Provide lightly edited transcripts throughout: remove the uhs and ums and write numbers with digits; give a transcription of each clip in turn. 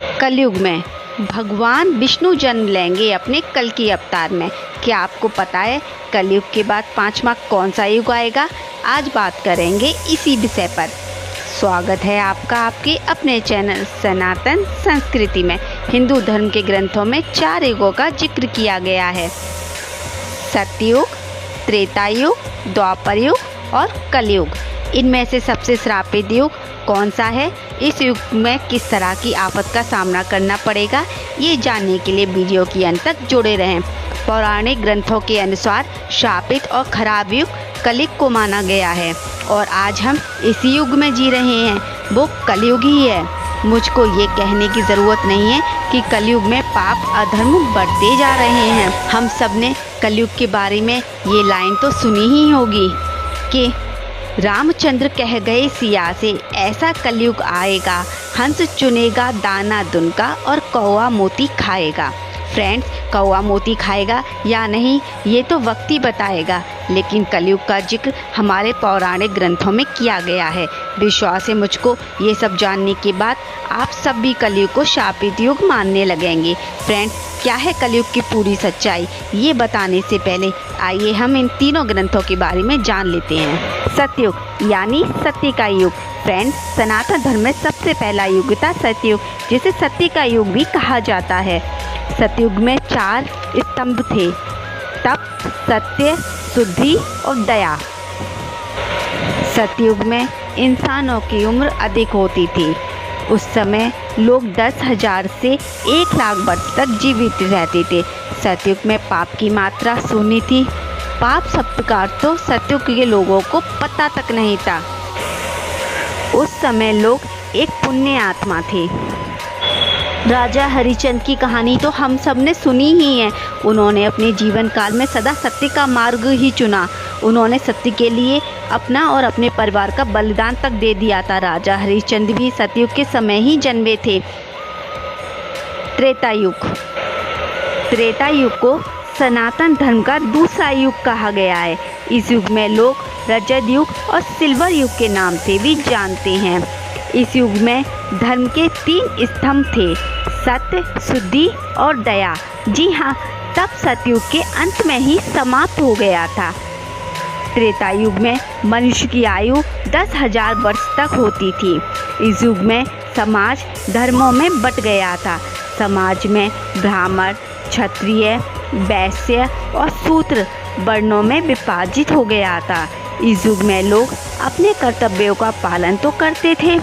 कलयुग में भगवान विष्णु जन्म लेंगे अपने कल्कि अवतार में। क्या आपको पता है कलयुग के बाद पांचवा कौन सा युग आएगा? आज बात करेंगे इसी विषय पर। स्वागत है आपका आपके अपने चैनल सनातन संस्कृति में। हिंदू धर्म के ग्रंथों में 4 युगों का जिक्र किया गया है: सतयुग, त्रेता युग, द्वापर युग और कलयुग। इनमें से सबसे श्रापित युग कौन सा है? इस युग में किस तरह की आफत का सामना करना पड़ेगा, ये जानने के लिए वीडियो के अंत तक जुड़े रहें। पौराणिक ग्रंथों के अनुसार शापित और खराब युग कलयुग को माना गया है और आज हम इसी युग में जी रहे हैं, वो कलयुग ही है। मुझको ये कहने की ज़रूरत नहीं है कि कलयुग में पाप अधर्म बढ़ते जा रहे हैं। हम सब ने कलयुग के बारे में ये लाइन तो सुनी ही होगी कि रामचंद्र कह गए सिया से, ऐसा कलयुग आएगा, हंस चुनेगा दाना दुनका और कौवा मोती खाएगा। फ्रेंड्स, कौवा मोती खाएगा या नहीं ये तो वक्त ही बताएगा, लेकिन कलयुग का जिक्र हमारे पौराणिक ग्रंथों में किया गया है। विश्वास है मुझको ये सब जानने के बाद आप सब भी कलयुग को शापित युग मानने लगेंगे। फ्रेंड्स, क्या है कलयुग की पूरी सच्चाई, ये बताने से पहले आइए हम इन तीनों ग्रंथों के बारे में जान लेते हैं। सतयुग यानी सत्य का युग। फ्रेंड्स, सनातन धर्म में सबसे पहला युग था सतयुग, जिसे सत्य का युग भी कहा जाता है। सतयुग में 4 स्तंभ थे: तप, सत्य, शुद्धि और दया। सतयुग में इंसानों की उम्र अधिक होती थी। उस समय लोग 10,000 से 1 लाख वर्ष तक जीवित रहते थे। सतयुग में पाप की मात्रा शून्य थी। पाप शब्द का अर्थ तो सतयुग के लोगों को पता तक नहीं था। उस समय लोग एक पुण्य आत्मा थे। राजा हरिश्चंद्र की कहानी तो हम सब ने सुनी ही है। उन्होंने अपने जीवन काल में सदा सत्य का मार्ग ही चुना। उन्होंने सत्य के लिए अपना और अपने परिवार का बलिदान तक दे दिया था। राजा हरिश्चंद्र भी सतयुग के समय ही जन्मे थे। त्रेता युग। त्रेता युग को सनातन धर्म का दूसरा युग कहा गया है। इस युग में लोग रजत युग और सिल्वर युग के नाम से भी जानते हैं। इस युग में धर्म के 3 स्तंभ थे: सत्य, शुद्धि और दया। जी हाँ, तब सतयुग के अंत में ही समाप्त हो गया था। त्रेता युग में मनुष्य की आयु 10,000 वर्ष तक होती थी। इस युग में समाज धर्मों में बंट गया था। समाज में ब्राह्मण, क्षत्रिय, वैश्य और शूद्र वर्णों में विभाजित हो गया था। इस युग में लोग अपने कर्तव्यों का पालन तो करते थे,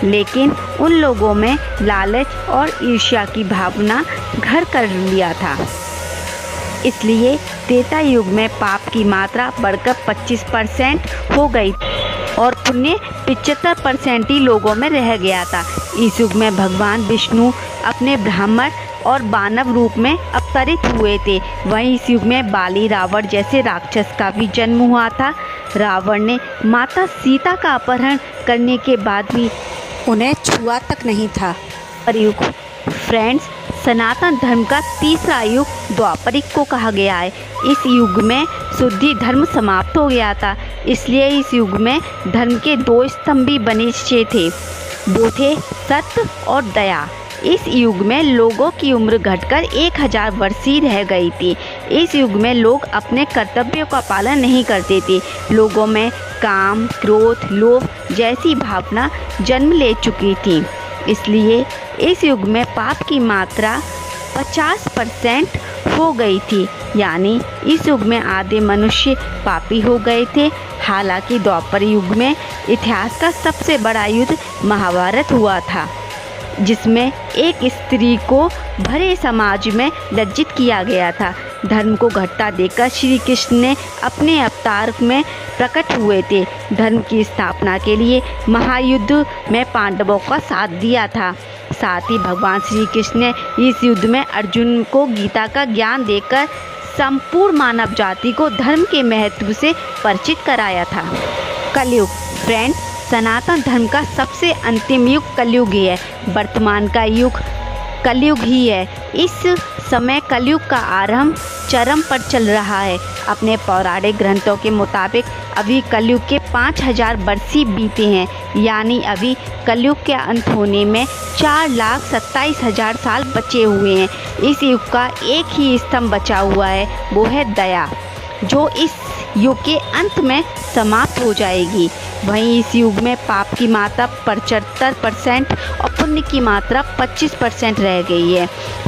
लेकिन उन लोगों में लालच और ईर्ष्या की भावना घर कर लिया था। इसलिए त्रेता युग में पाप की मात्रा बढ़कर 25% हो गई और पुण्य 75% ही लोगों में रह गया था। इस युग में भगवान विष्णु अपने ब्राह्मण और मानव रूप में अवतरित हुए थे। वहीं इस युग में बाली, रावण जैसे राक्षस का भी जन्म हुआ था। रावण ने माता सीता का अपहरण करने के बाद भी उन्हें छुआ तक नहीं था। युग। फ्रेंड्स, सनातन धर्म का तीसरा युग द्वापरिक को कहा गया है। इस युग में शुद्धि धर्म समाप्त हो गया था, इसलिए इस युग में धर्म के 2 स्तंभ भी बने थे। वो थे सत्य और दया। इस युग में लोगों की उम्र घटकर 1000 वर्ष ही रह गई थी। इस युग में लोग अपने कर्तव्यों का पालन नहीं करते थे। लोगों में काम, क्रोध, लोभ जैसी भावना जन्म ले चुकी थी। इसलिए इस युग में पाप की मात्रा 50% हो गई थी, यानी इस युग में आधे मनुष्य पापी हो गए थे। हालांकि द्वापर युग में इतिहास का सबसे बड़ा युद्ध महाभारत हुआ था, जिसमें एक स्त्री को भरे समाज में लज्जित किया गया था। धर्म को घटता देखकर श्री कृष्ण ने अपने अवतार में प्रकट हुए थे। धर्म की स्थापना के लिए महायुद्ध में पांडवों का साथ दिया था। साथ ही भगवान श्री कृष्ण ने इस युद्ध में अर्जुन को गीता का ज्ञान देकर संपूर्ण मानव जाति को धर्म के महत्व से परिचित कराया था। कलयुग। फ्रेंड्स, सनातन धर्म का सबसे अंतिम युग कलयुग ही है। वर्तमान का युग कलयुग ही है। इस समय कलयुग का आरंभ चरम पर चल रहा है। अपने पौराणिक ग्रंथों के मुताबिक अभी कलयुग के 5000 बरसी बीते हैं, यानी अभी कलयुग के अंत होने में 4,27,000 साल बचे हुए हैं। इस युग का एक ही स्तंभ बचा हुआ है, वो है दया, जो इस युग के अंत में समाप्त हो जाएगी। वहीं इस युग में पाप की मात्रा 75% और पुण्य की मात्रा 25% रह गई है।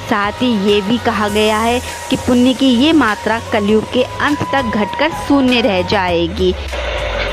साथ ही ये भी कहा गया है कि पुण्य की ये मात्रा कलयुग के अंत तक घटकर शून्य रह जाएगी।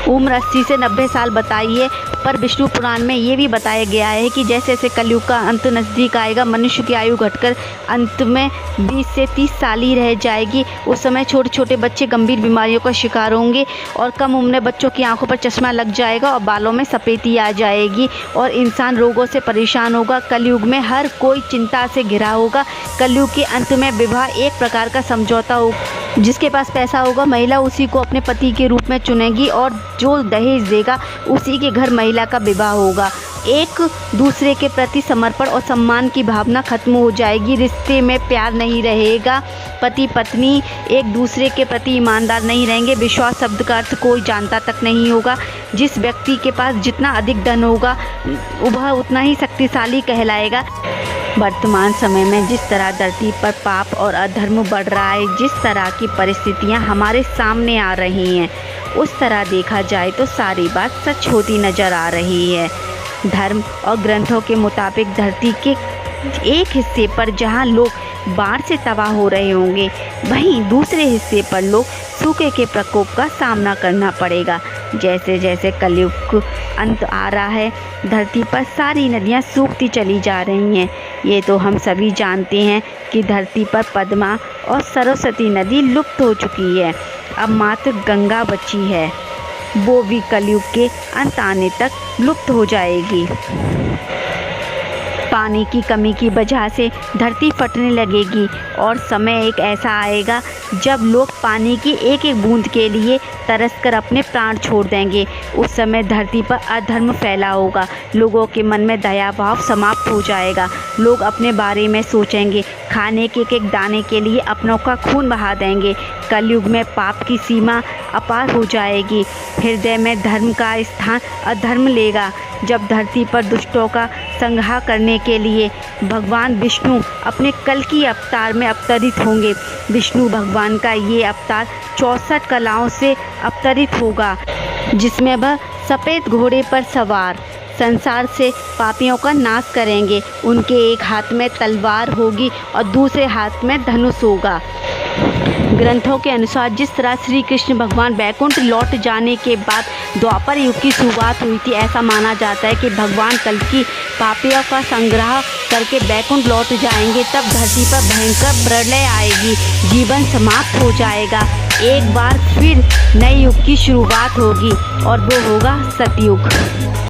उम्र 80 से 90 साल बताई है, पर विष्णु पुराण में ये भी बताया गया है कि जैसे जैसे कलयुग का अंत नज़दीक आएगा, मनुष्य की आयु घटकर अंत में 20 से 30 साल ही रह जाएगी। उस समय छोटे छोटे बच्चे गंभीर बीमारियों का शिकार होंगे और कम उम्र में बच्चों की आंखों पर चश्मा लग जाएगा और बालों में सफ़ेदी आ जाएगी और इंसान रोगों से परेशान होगा। कलयुग में हर कोई चिंता से घिरा होगा। कलयुग के अंत में विवाह एक प्रकार का समझौता होगा। जिसके पास पैसा होगा, महिला उसी को अपने पति के रूप में चुनेगी और जो दहेज देगा उसी के घर महिला का विवाह होगा। एक दूसरे के प्रति समर्पण और सम्मान की भावना खत्म हो जाएगी। रिश्ते में प्यार नहीं रहेगा। पति पत्नी एक दूसरे के प्रति ईमानदार नहीं रहेंगे। विश्वास शब्द का अर्थ कोई जानता तक नहीं होगा। जिस व्यक्ति के पास जितना अधिक धन होगा वह उतना ही शक्तिशाली कहलाएगा। वर्तमान समय में जिस तरह धरती पर पाप और अधर्म बढ़ रहा है, जिस तरह की परिस्थितियां हमारे सामने आ रही हैं, उस तरह देखा जाए तो सारी बात सच होती नज़र आ रही है। धर्म और ग्रंथों के मुताबिक धरती के एक हिस्से पर जहां लोग बाढ़ से तबाह हो रहे होंगे, वहीं दूसरे हिस्से पर लोग सूखे के प्रकोप का सामना करना पड़ेगा। जैसे जैसे कलयुग अंत आ रहा है, धरती पर सारी नदियां सूखती चली जा रही हैं। ये तो हम सभी जानते हैं कि धरती पर पद्मा और सरस्वती नदी लुप्त हो चुकी है। अब मात्र गंगा बची है, वो भी कलयुग के अंत आने तक लुप्त हो जाएगी। पानी की कमी की वजह से धरती फटने लगेगी और समय एक ऐसा आएगा जब लोग पानी की एक एक बूंद के लिए तरसकर अपने प्राण छोड़ देंगे। उस समय धरती पर अधर्म फैला होगा। लोगों के मन में दया भाव समाप्त हो जाएगा। लोग अपने बारे में सोचेंगे, खाने के एक दाने के लिए अपनों का खून बहा देंगे। कलयुग में पाप की सीमा अपार हो जाएगी। हृदय में धर्म का स्थान अधर्म लेगा। जब धरती पर दुष्टों का संहार करने के लिए भगवान विष्णु अपने कल की अवतार में अवतरित होंगे। विष्णु भगवान का ये अवतार 64 कलाओं से अवतरित होगा, जिसमें वह सफ़ेद घोड़े पर सवार संसार से पापियों का नाश करेंगे। उनके एक हाथ में तलवार होगी और दूसरे हाथ में धनुष होगा। ग्रंथों के अनुसार जिस तरह श्री कृष्ण भगवान बैकुंठ लौट जाने के बाद द्वापर युग की शुरुआत हुई थी, ऐसा माना जाता है कि भगवान कल की पापियों का संग्रह करके बैकुंठ लौट जाएंगे। तब धरती पर भयंकर प्रलय आएगी, जीवन समाप्त हो जाएगा। एक बार फिर नए युग की शुरुआत होगी और वो होगा सतयुग।